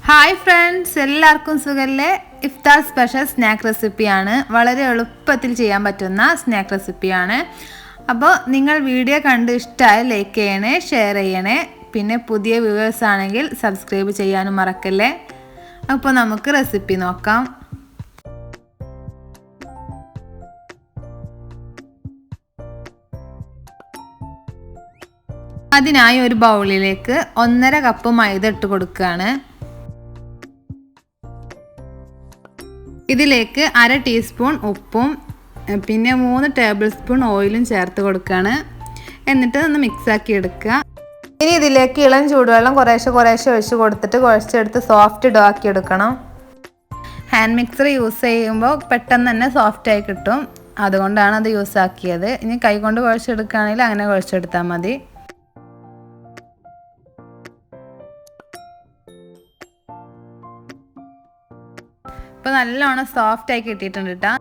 Hi friends, എല്ലാവർക്കും സുഖല്ലേ? ഇഫ്താർ special snack റെസിപ്പിയാണ്. വളരെ എളുപ്പത്തിൽ ചെയ്യാൻ പറ്റുന്ന സ്നാക്ക് റെസിപ്പിയാണ്. അപ്പോൾ നിങ്ങൾ വീഡിയോ കണ്ട് ഇഷ്ടമായ ലൈക്ക് ചെയ്യണേ, ഷെയർ ചെയ്യണേ. പിന്നെ പുതിയ വ്യൂവേഴ്സ് ആണെങ്കിൽ സബ്സ്ക്രൈബ് ചെയ്യാനും മറക്കല്ലേ. അപ്പോൾ നമുക്ക് റെസിപ്പി നോക്കാം. അതിനായി ഒരു ബൗളിലേക്ക് 1.5 കപ്പ് മൈദ ഇട്ട് കൊടുക്കുകയാണ്. ഇതിലേക്ക് 1/2 ടീസ്പൂൺ ഉപ്പും പിന്നെ 3 ടേബിൾ സ്പൂൺ ഓയിലും ചേർത്ത് കൊടുക്കുകയാണ്. എന്നിട്ട് ഒന്ന് മിക്സാക്കി എടുക്കുക. ഇനി ഇതിലേക്ക് ഇളം ചൂടുവെള്ളം കുറേശ്ശെ ഒഴിച്ച് കൊടുത്തിട്ട് കുഴച്ചെടുത്ത് സോഫ്റ്റ് ഡോ ആക്കി എടുക്കണം. ഹാൻഡ് മിക്സർ യൂസ് ചെയ്യുമ്പോൾ പെട്ടെന്ന് തന്നെ സോഫ്റ്റായി കിട്ടും. അതുകൊണ്ടാണ് അത് യൂസ് ആക്കിയത്. ഇനി കൈ കൊണ്ട് കുഴച്ചെടുക്കുകയാണെങ്കിൽ അങ്ങനെ കുഴച്ചെടുത്താൽ മതി. ഇപ്പോൾ നല്ലോണം സോഫ്റ്റായി കിട്ടിയിട്ടുണ്ട് കേട്ടോ.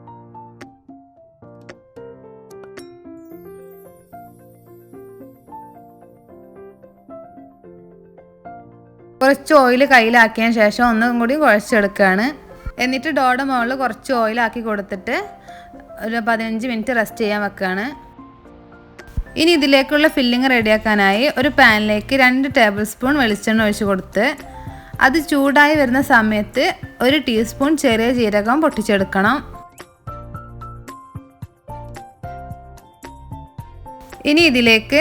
കുറച്ച് ഓയിൽ കയ്യിലാക്കിയതിന് ശേഷം ഒന്നും കൂടി കുഴച്ചെടുക്കുകയാണ്. എന്നിട്ട് ഡോയുടെ മുകളിൽ കുറച്ച് ഓയിലാക്കി കൊടുത്തിട്ട് ഒരു 15 മിനിറ്റ് റെസ്റ്റ് ചെയ്യാൻ വെക്കുകയാണ്. ഇനി ഇതിലേക്കുള്ള ഫില്ലിങ് റെഡിയാക്കാനായി ഒരു പാനിലേക്ക് 2 ടേബിൾ സ്പൂൺ വെളിച്ചെണ്ണ ഒഴിച്ച് കൊടുത്ത് അത് ചൂടായി വരുന്ന സമയത്ത് 1 ടീസ്പൂൺ ചെറിയ ജീരകം പൊട്ടിച്ചെടുക്കണം. ഇനി ഇതിലേക്ക്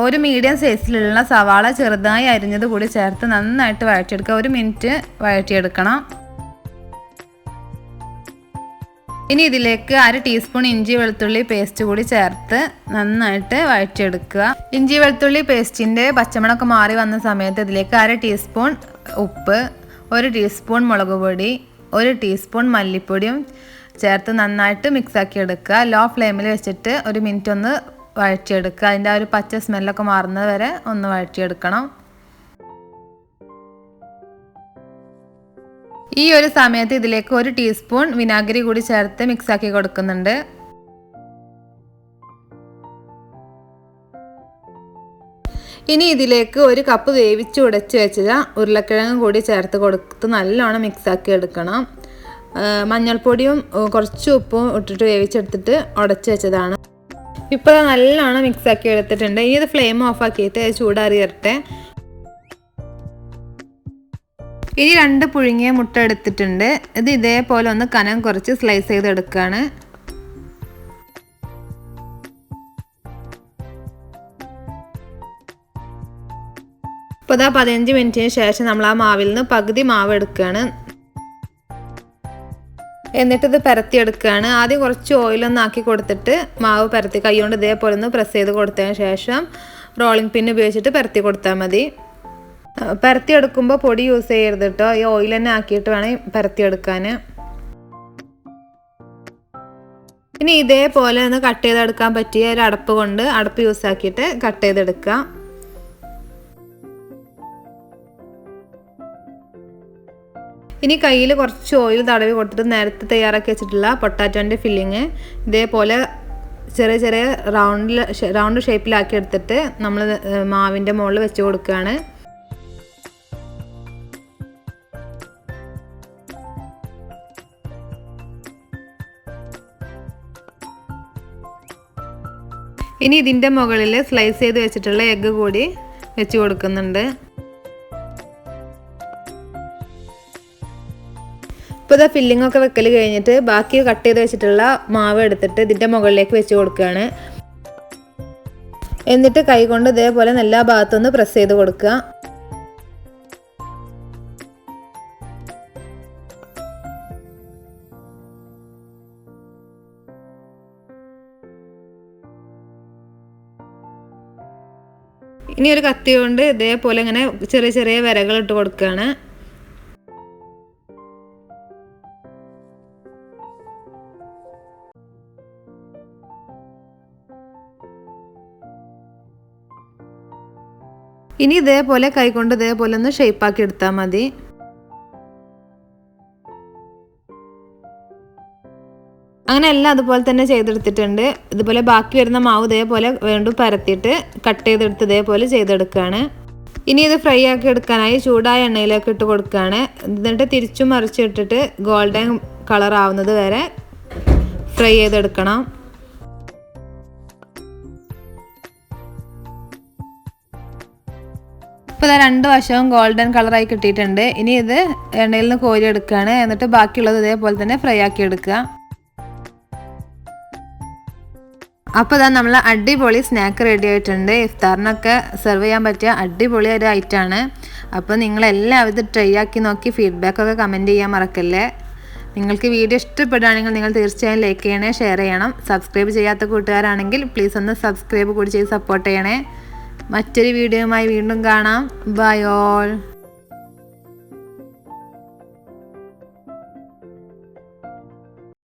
ഒരു മീഡിയം സൈസിലുള്ള സവാള ചെറുതായി അരിഞ്ഞത് കൂടി ചേർത്ത് നന്നായിട്ട് വഴറ്റിയെടുക്കുക. 1 മിനിറ്റ് വഴറ്റിയെടുക്കണം. ഇനി ഇതിലേക്ക് 1/2 ടീസ്പൂൺ ഇഞ്ചി വെളുത്തുള്ളി പേസ്റ്റ് കൂടി ചേർത്ത് നന്നായിട്ട് വഴറ്റിയെടുക്കുക. ഇഞ്ചി വെളുത്തുള്ളി പേസ്റ്റിൻ്റെ പച്ചമണമൊക്കെ മാറി വന്ന സമയത്ത് ഇതിലേക്ക് 1/2 ടീസ്പൂൺ ഉപ്പ്, 1 ടീസ്പൂൺ മുളക് പൊടി, 1 ടീസ്പൂൺ മല്ലിപ്പൊടിയും ചേർത്ത് നന്നായിട്ട് മിക്സാക്കി എടുക്കുക. ലോ ഫ്ലെയിമിൽ വെച്ചിട്ട് 1 മിനിറ്റ് ഒന്ന് വഴറ്റിയെടുക്കുക. അതിൻ്റെ ആ ഒരു പച്ച സ്മെല്ലൊക്കെ മാറുന്നത് വരെ ഒന്ന് വഴറ്റിയെടുക്കണം. ഈ ഒരു സമയത്ത് ഇതിലേക്ക് 1 ടീസ്പൂൺ വിനാഗിരി കൂടി ചേർത്ത് മിക്സാക്കി കൊടുക്കുന്നുണ്ട്. ഇനി ഇതിലേക്ക് 1 കപ്പ് വേവിച്ച് ഉടച്ച് വെച്ചത് ഉരുളക്കിഴങ്ങ് കൂടി ചേർത്ത് കൊടുത്ത് നല്ലോണം മിക്സാക്കി എടുക്കണം. മഞ്ഞൾപ്പൊടിയും കുറച്ച് ഉപ്പും ഇട്ടിട്ട് വേവിച്ചെടുത്തിട്ട് ഉടച്ച് വെച്ചതാണ്. ഇപ്പോൾ നല്ലോണം മിക്സാക്കി എടുത്തിട്ടുണ്ട്. ഇനി ഇത് ഫ്ലെയിം ഓഫാക്കിയിട്ട് ചൂടാറി വരട്ടെ. ഇനി 2 പുഴുങ്ങിയ മുട്ട എടുത്തിട്ടുണ്ട്. ഇത് ഇതേപോലെ ഒന്ന് കനം കുറച്ച് സ്ലൈസ് ചെയ്തെടുക്കുകയാണ്. ഇപ്പോൾ 15 മിനിറ്റിന് ശേഷം നമ്മൾ ആ മാവിൽ നിന്ന് പകുതി മാവ് എടുക്കുകയാണ്. എന്നിട്ടിത് പരത്തിയെടുക്കുകയാണ്. ആദ്യം കുറച്ച് ഓയിലൊന്ന് ആക്കി കൊടുത്തിട്ട് മാവ് പരത്തി കൈകൊണ്ട് ഇതേപോലെ ഒന്ന് പ്രസ് ചെയ്ത് കൊടുത്തതിന് ശേഷം റോളിംഗ് പിൻ ഉപയോഗിച്ചിട്ട് പരത്തി കൊടുത്താൽ മതി. പരത്തിയെടുക്കുമ്പോൾ പൊടി യൂസ് ചെയ്യരുത് കേട്ടോ. ഈ ഓയിൽ തന്നെ ആക്കിയിട്ട് വേണം പരത്തിയെടുക്കാൻ. ഇനി ഇതേപോലെ ഒന്ന് കട്ട് ചെയ്തെടുക്കാൻ പറ്റിയ ഒരു അടപ്പ് യൂസ് ആക്കിയിട്ട് കട്ട് ചെയ്തെടുക്കുക. ഇനി കയ്യിൽ കുറച്ച് ഓയിൽ തടവി കൊടുത്തിട്ട് നേരത്തെ തയ്യാറാക്കി വെച്ചിട്ടുള്ള പൊട്ടാറ്റോൻ്റെ ഫില്ലിങ് ഇതേപോലെ ചെറിയ ചെറിയ റൗണ്ട് ഷേപ്പിലാക്കി എടുത്തിട്ട് നമ്മൾ മാവിൻ്റെ മുകളിൽ വെച്ച് കൊടുക്കുകയാണ്. ഇനി ഇതിൻ്റെ മുകളിൽ സ്ലൈസ് ചെയ്ത് വെച്ചിട്ടുള്ള എഗ്ഗ് കൂടി വെച്ച് കൊടുക്കുന്നുണ്ട്. ഇപ്പോൾ ഇതാ ഫില്ലിംഗ് ഒക്കെ വെക്കൽ കഴിഞ്ഞിട്ട് ബാക്കി കട്ട് ചെയ്ത് വെച്ചിട്ടുള്ള മാവ് എടുത്തിട്ട് ഇതിൻ്റെ മുകളിലേക്ക് വെച്ച് കൊടുക്കുകയാണ്. എന്നിട്ട് കൈ കൊണ്ട് ഇതേപോലെ എല്ലാ ഭാഗത്തുനിന്ന് പ്രസ് ചെയ്ത് കൊടുക്കുക. ഇനി ഒരു കത്തി കൊണ്ട് ഇതേപോലെ ഇങ്ങനെ ചെറിയ ചെറിയ വരകൾ ഇട്ട് കൊടുക്കുകയാണ്. ഇനി ഇതേപോലെ കൈകൊണ്ട് ഇതേപോലെ ഒന്ന് ഷേപ്പാക്കി എടുത്താൽ മതി. അങ്ങനെ എല്ലാം അതുപോലെ തന്നെ ചെയ്തെടുത്തിട്ടുണ്ട്. ഇതുപോലെ ബാക്കി വരുന്ന മാവ് ഇതേപോലെ വീണ്ടും പരത്തിയിട്ട് കട്ട് ചെയ്തെടുത്ത് ഇതേപോലെ ചെയ്തെടുക്കുകയാണ്. ഇനി ഇത് ഫ്രൈ ആക്കി എടുക്കാനായി ചൂടായ എണ്ണയിലേക്ക് ഇട്ട് കൊടുക്കുകയാണ്. എന്നിട്ട് തിരിച്ചും മറിച്ചിട്ടിട്ട് ഗോൾഡൻ കളർ ആവുന്നത് വരെ ഫ്രൈ ചെയ്തെടുക്കണം. ഇപ്പോൾ ഇതാ 2 വശവും ഗോൾഡൻ കളറായി കിട്ടിയിട്ടുണ്ട്. ഇനി ഇത് എണ്ണയിൽ നിന്ന് കോരി എടുക്കുകയാണ്. എന്നിട്ട് ബാക്കിയുള്ളത് ഇതേപോലെ തന്നെ ഫ്രൈ ആക്കി എടുക്കുക. അപ്പോൾ ഇതാ നമ്മൾ അടിപൊളി സ്നാക്ക് റെഡി ആയിട്ടുണ്ട്. ഇഫ്താറിനൊക്കെ സെർവ് ചെയ്യാൻ പറ്റിയ അടിപൊളി ഒരു ഐറ്റമാണ്. അപ്പോൾ നിങ്ങളെല്ലാവരും ഇത് ട്രൈ ആക്കി നോക്കി ഫീഡ്ബാക്കൊക്കെ കമൻറ്റ് ചെയ്യാൻ മറക്കല്ലേ. നിങ്ങൾക്ക് വീഡിയോ ഇഷ്ടപ്പെടുകയാണെങ്കിൽ നിങ്ങൾ തീർച്ചയായും ലൈക്ക് ചെയ്യണേ, ഷെയർ ചെയ്യണം. സബ്സ്ക്രൈബ് ചെയ്യാത്ത കൂട്ടുകാരാണെങ്കിൽ പ്ലീസ് ഒന്ന് സബ്സ്ക്രൈബ് കൂടി ചെയ്ത് സപ്പോർട്ട് ചെയ്യണേ. മറ്റൊരു വീഡിയോയുമായി വീണ്ടും കാണാം. Bye all.